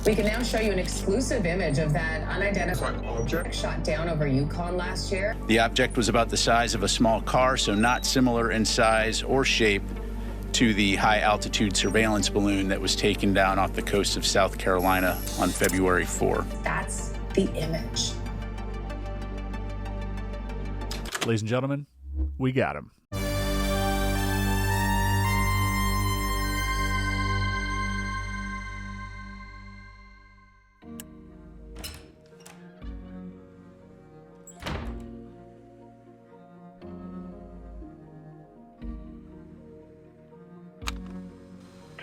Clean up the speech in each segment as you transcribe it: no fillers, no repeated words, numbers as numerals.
We can now show you an exclusive image of that unidentified object shot down over Yukon last year. The object was about the size of a small car, so not similar in size or shape to the high-altitude surveillance balloon that was taken down off the coast of South Carolina on February 4. That's the image. Ladies and gentlemen, we got him.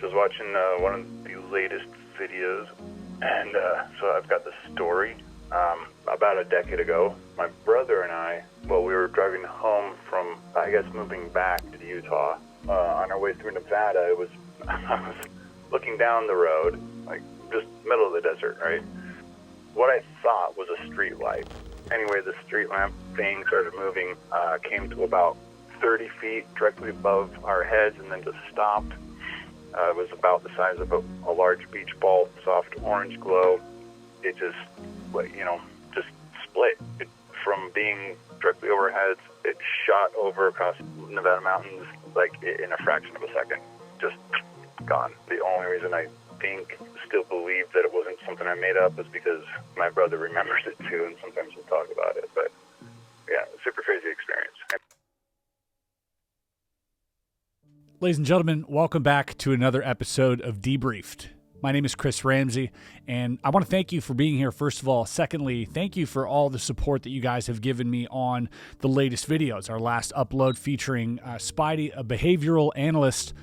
Just watching one of the latest videos, and so I've got the story. About a decade ago, my brother and I, we were driving home from, I guess, moving back to Utah. On our way through Nevada, I was looking down the road, like just middle of the desert, right? What I thought was a street light. Anyway, the street lamp thing started moving, came to about 30 feet directly above our heads, and then just stopped. It was about the size of a large beach ball, soft orange glow. It just, just split. From being directly over our heads, it shot over across Nevada mountains, like in a fraction of a second. Just gone. The only reason I still believe that it wasn't something I made up is because my brother remembers it too, and sometimes we'll talk about it. But yeah, super crazy experience. Ladies and gentlemen, welcome back to another episode of Debriefed. My name is Chris Ramsey, and I want to thank you for being here, first of all. Secondly, thank you for all the support that you guys have given me on the latest videos. Our last upload featuring Spidey, a behavioral analyst.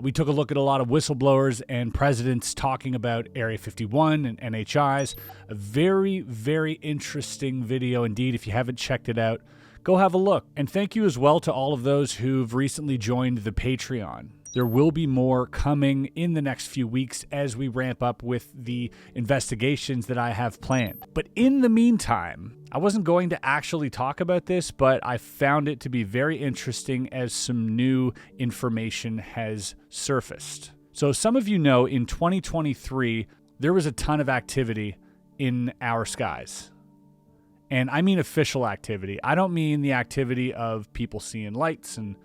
We took a look at a lot of whistleblowers and presidents talking about Area 51 and NHIs. A very, very interesting video indeed. If you haven't checked it out, go have a look. And thank you as well to all of those who've recently joined the Patreon. There will be more coming in the next few weeks as we ramp up with the investigations that I have planned. But in the meantime, I wasn't going to actually talk about this, but I found it to be very interesting as some new information has surfaced. So some of you know in 2023, there was a ton of activity in our skies. And I mean official activity. I don't mean the activity of people seeing lights and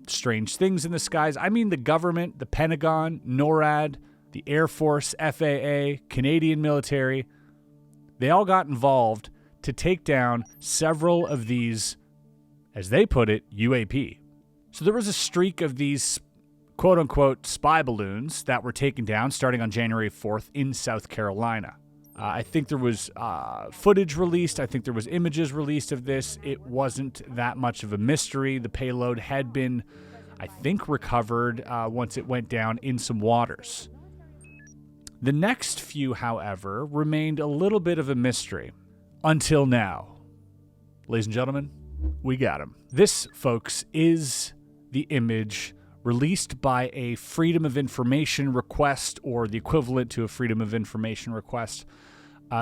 strange things in the skies. I mean the government, the Pentagon, NORAD, the Air Force, FAA, Canadian military. They all got involved to take down several of these, as they put it, UAP. So there was a streak of these quote-unquote spy balloons that were taken down starting on January 4th in South Carolina. I think there was footage released. I think there was images released of this. It wasn't that much of a mystery. The payload had been, I think, recovered once it went down in some waters. The next few, however, remained a little bit of a mystery until now. Ladies and gentlemen, we got him. This, folks, is the image released by a Freedom of Information request, or the equivalent to a Freedom of Information request,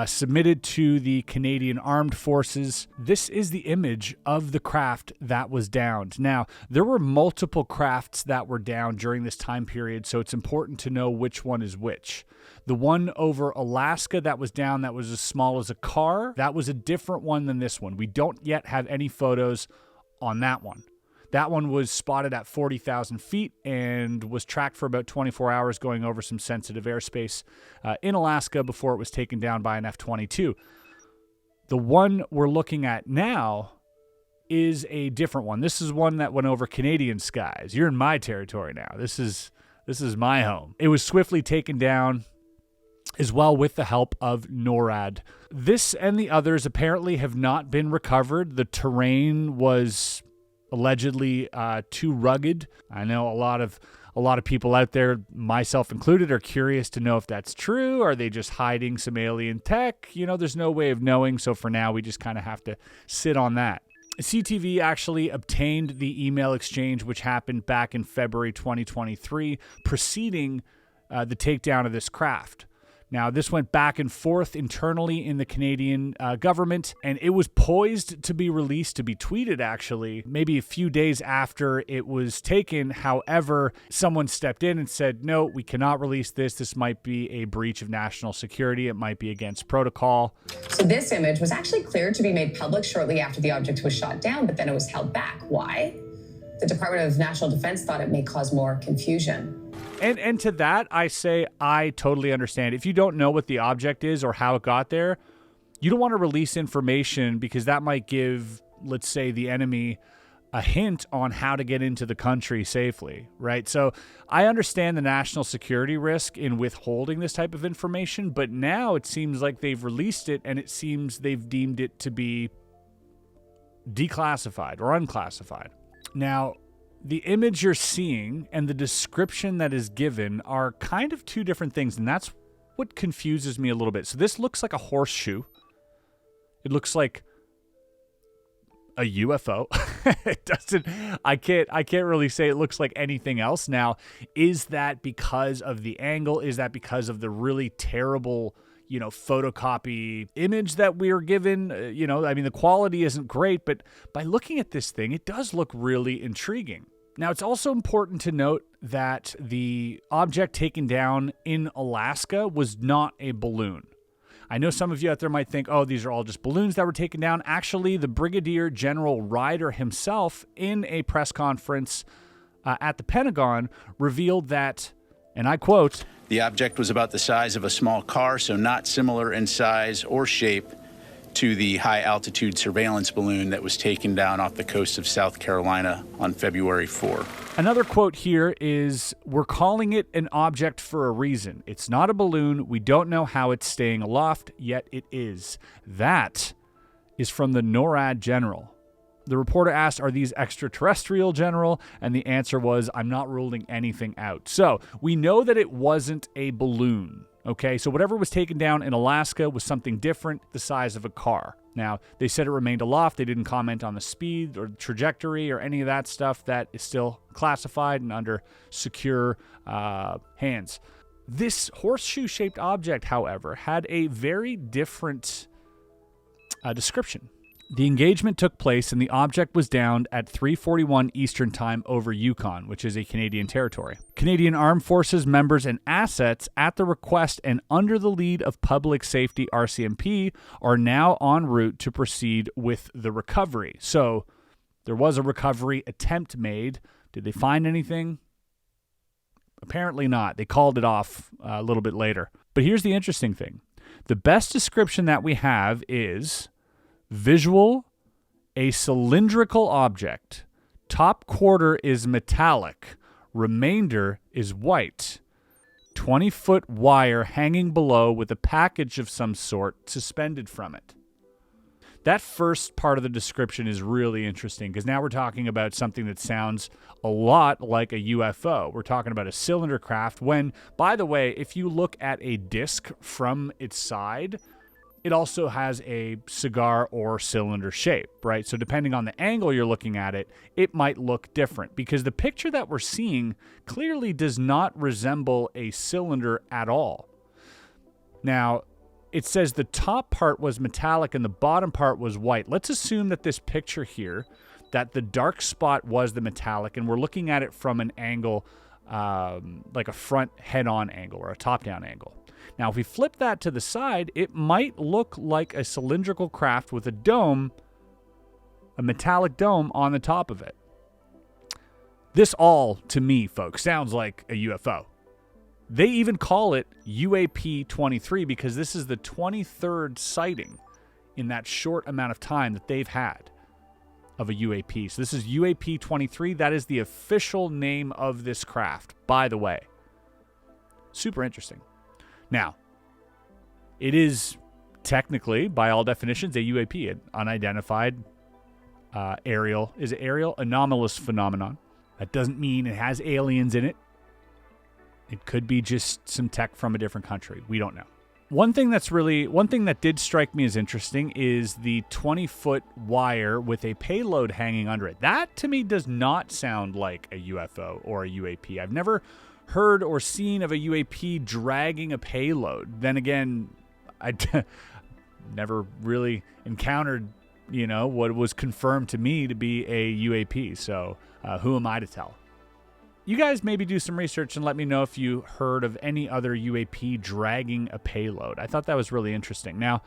submitted to the Canadian Armed Forces. This is the image of the craft that was downed. Now, there were multiple crafts that were down during this time period, so it's important to know which one is which. The one over Alaska that was down, that was as small as a car, that was a different one than this one. We don't yet have any photos on that one. That one was spotted at 40,000 feet and was tracked for about 24 hours going over some sensitive airspace in Alaska before it was taken down by an F-22. The one we're looking at now is a different one. This is one that went over Canadian skies. You're in my territory now. This is my home. It was swiftly taken down as well with the help of NORAD. This and the others apparently have not been recovered. The terrain was allegedly too rugged. I know a lot of people out there, myself included, are curious to know if that's true. Are they just hiding some alien tech? There's no way of knowing. So for now, we just kind of have to sit on that. CTV actually obtained the email exchange, which happened back in February 2023, preceding the takedown of this craft. Now, this went back and forth internally in the Canadian government, and it was poised to be released, to be tweeted, actually, maybe a few days after it was taken. However, someone stepped in and said, no, we cannot release this. This might be a breach of national security. It might be against protocol. So this image was actually cleared to be made public shortly after the object was shot down, but then it was held back. Why? The Department of National Defense thought it may cause more confusion. And to that, I say I totally understand. If you don't know what the object is or how it got there, you don't want to release information because that might give, let's say, the enemy a hint on how to get into the country safely, right? So I understand the national security risk in withholding this type of information, but now it seems like they've released it and it seems they've deemed it to be declassified or unclassified. Now, the image you're seeing and the description that is given are kind of two different things, and that's what confuses me a little bit. So this looks like a horseshoe. It looks like a UFO. It doesn't, I can't really say it looks like anything else. Now, is that because of the angle? Is that because of the really terrible, photocopy image that we are given? The quality isn't great, but by looking at this thing, it does look really intriguing. Now, it's also important to note that the object taken down in Alaska was not a balloon. I know some of you out there might think, oh, these are all just balloons that were taken down. Actually, the Brigadier General Ryder himself, in a press conference at the Pentagon, revealed that, and I quote, "The object was about the size of a small car, so not similar in size or shape to the high-altitude surveillance balloon that was taken down off the coast of South Carolina on February 4. Another quote here is, "We're calling it an object for a reason. It's not a balloon. We don't know how it's staying aloft, yet it is." That is from the NORAD general. The reporter asked, "Are these extraterrestrial, General?" And the answer was, "I'm not ruling anything out." So we know that it wasn't a balloon. Okay, so whatever was taken down in Alaska was something different, the size of a car. Now, they said it remained aloft. They didn't comment on the speed or trajectory or any of that stuff. That is still classified and under secure hands. This horseshoe-shaped object, however, had a very different description. The engagement took place and the object was downed at 3:41 Eastern Time over Yukon, which is a Canadian territory. Canadian Armed Forces members and assets, at the request and under the lead of Public Safety RCMP, are now en route to proceed with the recovery. So there was a recovery attempt made. Did they find anything? Apparently not. They called it off a little bit later. But here's the interesting thing. The best description that we have is visual, a cylindrical object. Top quarter is metallic. Remainder is white. 20-foot wire hanging below with a package of some sort suspended from it. That first part of the description is really interesting because now we're talking about something that sounds a lot like a UFO. We're talking about a cylinder craft when, by the way, if you look at a disc from its side, it also has a cigar or cylinder shape, right? So depending on the angle you're looking at it, it might look different because the picture that we're seeing clearly does not resemble a cylinder at all. Now, it says the top part was metallic and the bottom part was white. Let's assume that this picture here, that the dark spot was the metallic, and we're looking at it from an angle, like a front head-on angle or a top-down angle. Now, if we flip that to the side, it might look like a cylindrical craft with a dome, a metallic dome on the top of it. This all, to me, folks, sounds like a UFO. They even call it UAP 23 because this is the 23rd sighting in that short amount of time that they've had of a UAP. So this is UAP 23. That is the official name of this craft, by the way. Super interesting. Now, it is technically, by all definitions, a UAP, an unidentified aerial. Is it aerial? Anomalous phenomenon. That doesn't mean it has aliens in it. It could be just some tech from a different country. We don't know. One thing that did strike me as interesting is the 20-foot wire with a payload hanging under it. That, to me, does not sound like a UFO or a UAP. I've never heard or seen of a UAP dragging a payload. Then again, I never really encountered, what was confirmed to me to be a UAP. So who am I to tell? You guys maybe do some research and let me know if you heard of any other UAP dragging a payload. I thought that was really interesting. Now,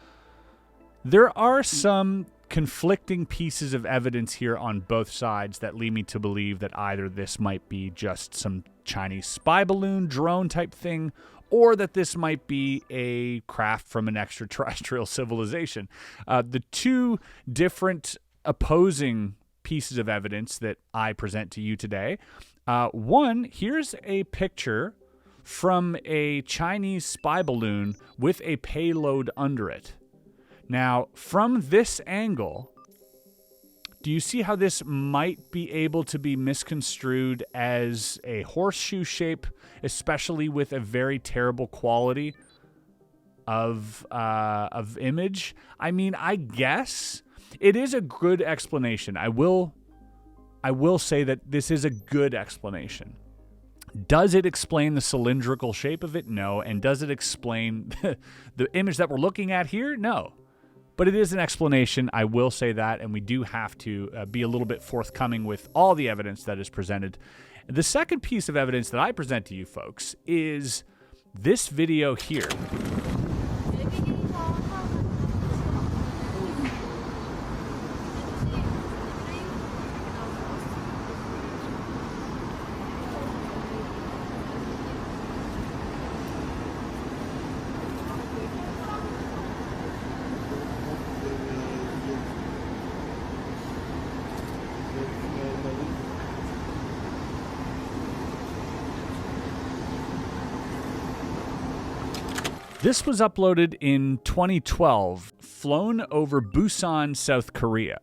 there are some conflicting pieces of evidence here on both sides that lead me to believe that either this might be just some Chinese spy balloon drone type thing, or that this might be a craft from an extraterrestrial civilization. The two different opposing pieces of evidence that I present to you today. One, here's a picture from a Chinese spy balloon with a payload under it. Now, from this angle, do you see how this might be able to be misconstrued as a horseshoe shape, especially with a very terrible quality of image? I mean, I guess it is a good explanation. I will say that this is a good explanation. Does it explain the cylindrical shape of it? No. And does it explain the image that we're looking at here? No. But it is an explanation, I will say that, and we do have to be a little bit forthcoming with all the evidence that is presented. The second piece of evidence that I present to you folks is this video here. This was uploaded in 2012, flown over Busan, South Korea.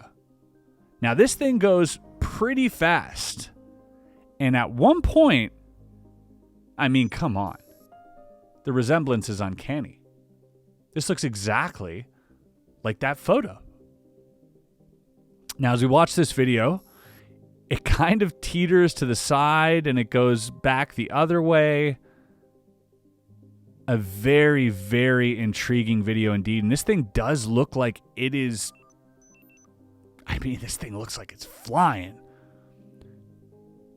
Now, this thing goes pretty fast. And at one point, I mean, come on. The resemblance is uncanny. This looks exactly like that photo. Now, as we watch this video, it kind of teeters to the side and it goes back the other way. A very, very intriguing video indeed. And this thing does look like it is... I mean, this thing looks like it's flying.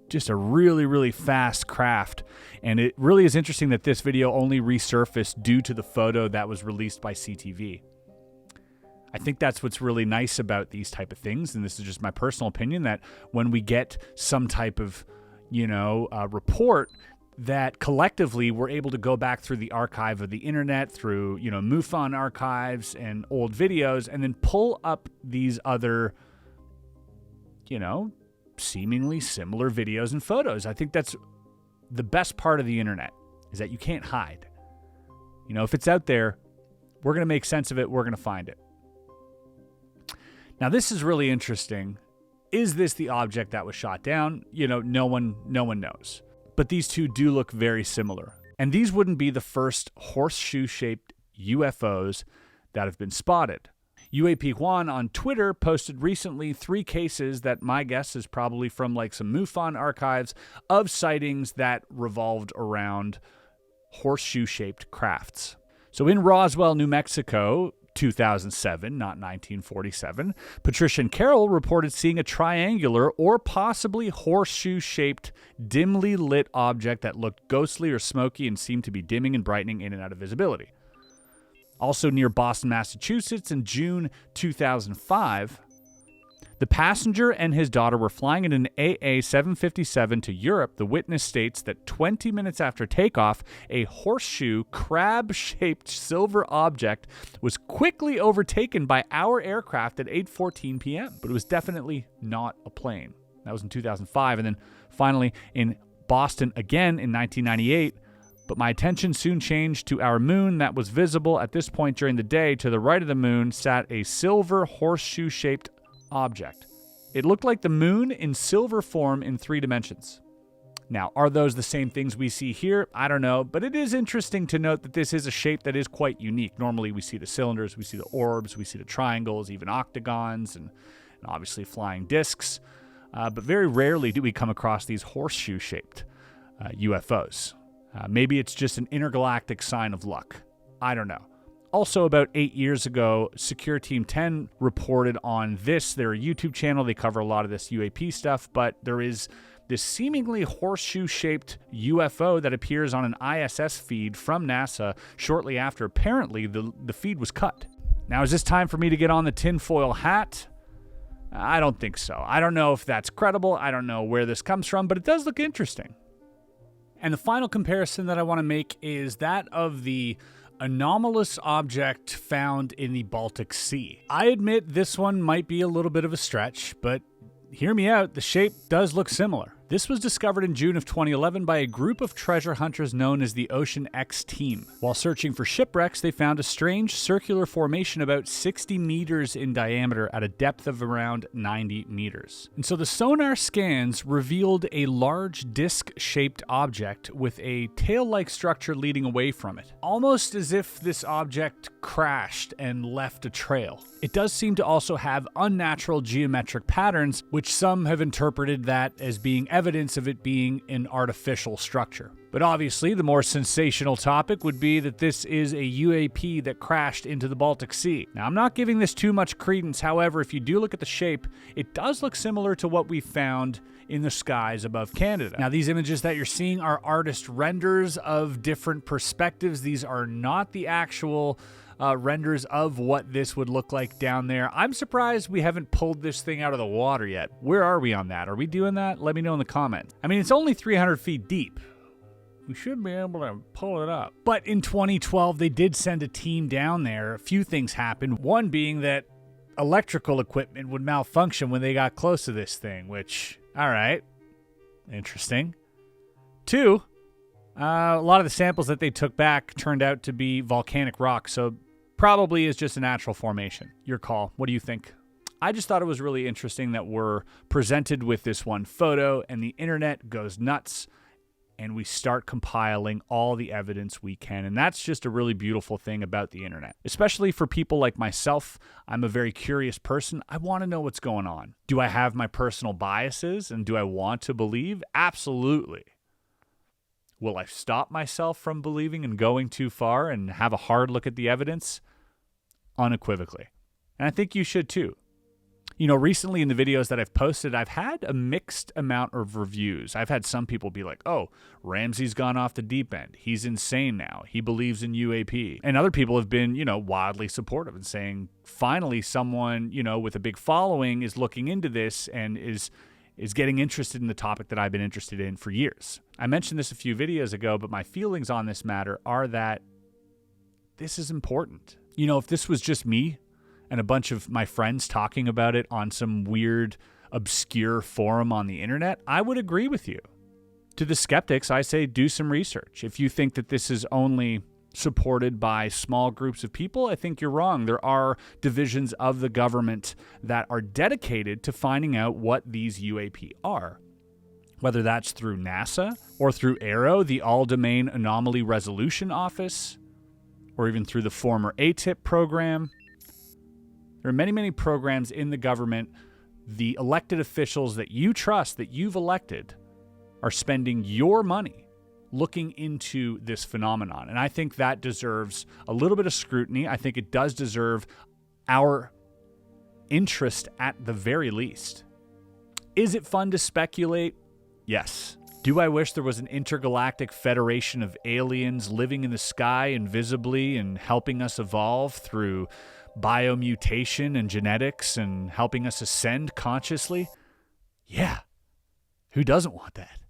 Just a really, really fast craft. And it really is interesting that this video only resurfaced due to the photo that was released by CTV. I think that's what's really nice about these type of things. And this is just my personal opinion, that when we get some type of, report, that collectively we're able to go back through the archive of the internet, through, MUFON archives and old videos, and then pull up these other, seemingly similar videos and photos. I think that's the best part of the internet, is that you can't hide. If it's out there, we're going to make sense of it. We're going to find it. Now, this is really interesting. Is this the object that was shot down? No one knows. But these two do look very similar. And these wouldn't be the first horseshoe-shaped UFOs that have been spotted. UAP Juan on Twitter posted recently 3 cases that my guess is probably from like some MUFON archives of sightings that revolved around horseshoe-shaped crafts. So in Roswell, New Mexico, 2007, not 1947, Patricia and Carol reported seeing a triangular or possibly horseshoe-shaped, dimly lit object that looked ghostly or smoky and seemed to be dimming and brightening in and out of visibility. Also near Boston, Massachusetts, in June 2005, the passenger and his daughter were flying in an AA-757 to Europe. The witness states that 20 minutes after takeoff, a horseshoe, crab-shaped silver object was quickly overtaken by our aircraft at 8:14 p.m. But it was definitely not a plane. That was in 2005. And then finally in Boston again in 1998. But my attention soon changed to our moon that was visible at this point during the day. To the right of the moon sat a silver horseshoe-shaped object. It looked like the moon in silver form in 3 dimensions. Now, are those the same things we see here? I don't know, but it is interesting to note that this is a shape that is quite unique. Normally we see the cylinders, we see the orbs, we see the triangles, even octagons, and obviously flying discs. But very rarely do we come across these horseshoe-shaped UFOs. Maybe it's just an intergalactic sign of luck. I don't know. Also, about 8 years ago, Secure Team 10 reported on this. They're a YouTube channel. They cover a lot of this UAP stuff, but there is this seemingly horseshoe-shaped UFO that appears on an ISS feed from NASA shortly after. Apparently, the feed was cut. Now, is this time for me to get on the tinfoil hat? I don't think so. I don't know if that's credible. I don't know where this comes from, but it does look interesting. And the final comparison that I want to make is that of the anomalous object found in the Baltic Sea. I admit this one might be a little bit of a stretch, but hear me out, the shape does look similar. This was discovered in June of 2011 by a group of treasure hunters known as the Ocean X Team. While searching for shipwrecks, they found a strange circular formation about 60 meters in diameter at a depth of around 90 meters. And so the sonar scans revealed a large disc-shaped object with a tail-like structure leading away from it, almost as if this object crashed and left a trail. It does seem to also have unnatural geometric patterns, which some have interpreted that as being evidence of it being an artificial structure. But obviously, the more sensational topic would be that this is a UAP that crashed into the Baltic Sea. Now, I'm not giving this too much credence. However, if you do look at the shape, it does look similar to what we found in the skies above Canada. Now, these images that you're seeing are artist renders of different perspectives. These are not the actual renders of what this would look like down there. I'm surprised we haven't pulled this thing out of the water yet. Where are we on that? Are we doing that? Let me know in the comments. I mean, it's only 300 feet deep. We should be able to pull it up. But in 2012, they did send a team down there. A few things happened. One being that electrical equipment would malfunction when they got close to this thing, which, all right, interesting. Two, a lot of the samples that they took back turned out to be volcanic rock, so probably is just a natural formation. Your call. What do you think? I just thought it was really interesting that we're presented with this one photo and the internet goes nuts and we start compiling all the evidence we can. And that's just a really beautiful thing about the internet, especially for people like myself. I'm a very curious person. I want to know what's going on. Do I have my personal biases and do I want to believe? Absolutely. Will I stop myself from believing and going too far and have a hard look at the evidence? Unequivocally. And I think you should too. You know, recently in the videos that I've posted, I've had a mixed amount of reviews. I've had some people be like, oh, Ramsey's gone off the deep end. He's insane now. He believes in UAP. And other people have been, wildly supportive and saying, finally, someone, with a big following is looking into this and is getting interested in the topic that I've been interested in for years. I mentioned this a few videos ago, but my feelings on this matter are that this is important. If this was just me and a bunch of my friends talking about it on some weird, obscure forum on the internet, I would agree with you. To the skeptics, I say do some research. If you think that this is only supported by small groups of people, I think you're wrong. There are divisions of the government that are dedicated to finding out what these UAP are, whether that's through NASA or through AARO, the All-Domain Anomaly Resolution Office, or even through the former ATIP program. There are many, many programs in the government. The elected officials that you trust, that you've elected, are spending your money looking into this phenomenon. And I think that deserves a little bit of scrutiny. I think it does deserve our interest at the very least. Is it fun to speculate? Yes. Do I wish there was an intergalactic federation of aliens living in the sky invisibly and helping us evolve through biomutation and genetics and helping us ascend consciously? Yeah. Who doesn't want that?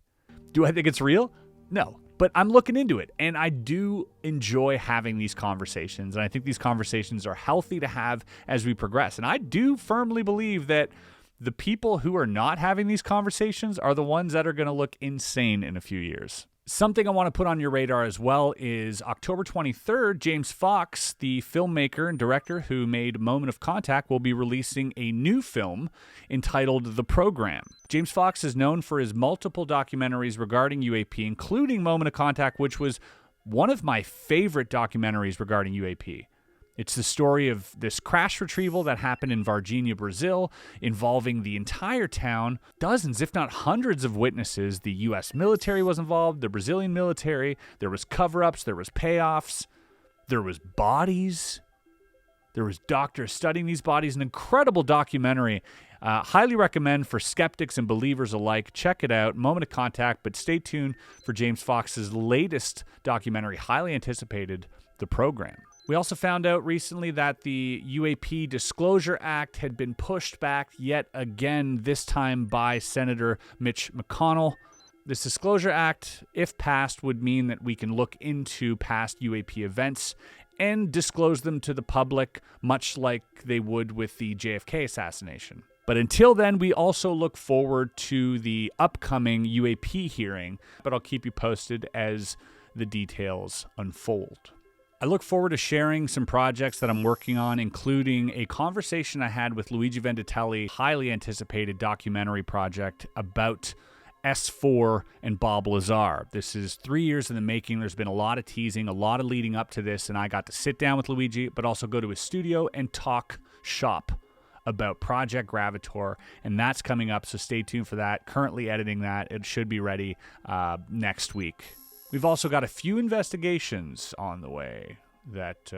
Do I think it's real? No, but I'm looking into it, and I do enjoy having these conversations, and I think these conversations are healthy to have as we progress. And I do firmly believe that the people who are not having these conversations are the ones that are going to look insane in a few years. Something I want to put on your radar as well is October 23rd, James Fox, the filmmaker and director who made Moment of Contact, will be releasing a new film entitled The Program. James Fox is known for his multiple documentaries regarding UAP, including Moment of Contact, which was one of my favorite documentaries regarding UAP. It's the story of this crash retrieval that happened in Varginha, Brazil, involving the entire town, dozens, if not hundreds of witnesses. The U.S. military was involved, the Brazilian military. There was cover-ups, there was payoffs, there was bodies. There was doctors studying these bodies. An incredible documentary. Highly recommend for skeptics and believers alike. Check it out. Moment of Contact. But stay tuned for James Fox's latest documentary, highly anticipated, The Program. We also found out recently that the UAP Disclosure Act had been pushed back yet again, this time by Senator Mitch McConnell. This Disclosure Act, if passed, would mean that we can look into past UAP events and disclose them to the public, much like they would with the JFK assassination. But until then, we also look forward to the upcoming UAP hearing, but I'll keep you posted as the details unfold. I look forward to sharing some projects that I'm working on, including a conversation I had with Luigi Venditelli, highly anticipated documentary project about S4 and Bob Lazar. This is 3 years in the making. There's been a lot of teasing, a lot of leading up to this, and I got to sit down with Luigi, but also go to his studio and talk shop about Project Gravator, and that's coming up, so stay tuned for that. Currently editing that. It should be ready next week. We've also got a few investigations on the way that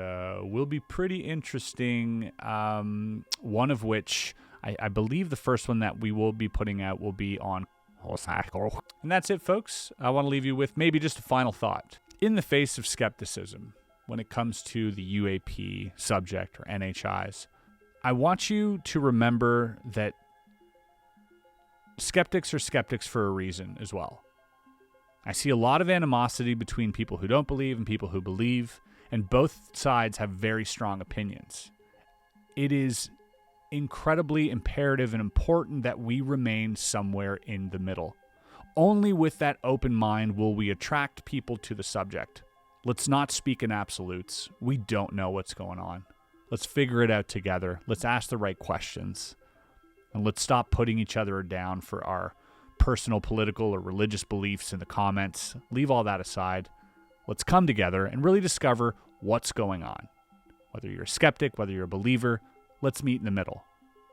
will be pretty interesting, one of which I believe the first one that we will be putting out will be on Horseshoe. And that's it, folks. I want to leave you with maybe just a final thought. In the face of skepticism when it comes to the UAP subject or NHIs, I want you to remember that skeptics are skeptics for a reason as well. I see a lot of animosity between people who don't believe and people who believe, and both sides have very strong opinions. It is incredibly imperative and important that we remain somewhere in the middle. Only with that open mind will we attract people to the subject. Let's not speak in absolutes. We don't know what's going on. Let's figure it out together. Let's ask the right questions. And let's stop putting each other down for our personal, political, or religious beliefs in the comments. Leave all that aside. Let's come together and really discover what's going on. Whether you're a skeptic, whether you're a believer, let's meet in the middle.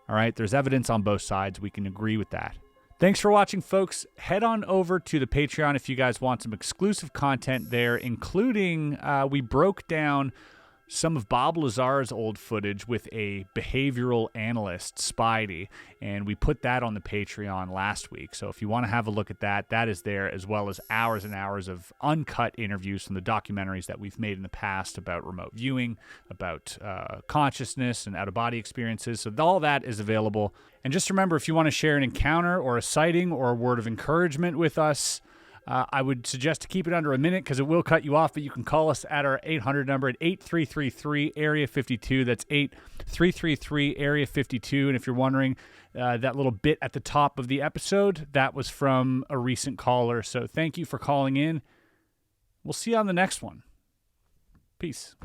All right? There's evidence on both sides. We can agree with that. Thanks for watching, folks. Head on over to the Patreon if you guys want some exclusive content there, including we broke down some of Bob Lazar's old footage with a behavioral analyst, Spidey, and we put that on the Patreon last week. So if you want to have a look at that, that is there, as well as hours and hours of uncut interviews from the documentaries that we've made in the past about remote viewing, about consciousness and out-of-body experiences. So all that is available. And just remember, if you want to share an encounter or a sighting or a word of encouragement with us, I would suggest to keep it under a minute because it will cut you off, but you can call us at our 800 number at 8333-AREA-52. That's 8333-AREA-52. And if you're wondering, that little bit at the top of the episode, that was from a recent caller. So thank you for calling in. We'll see you on the next one. Peace.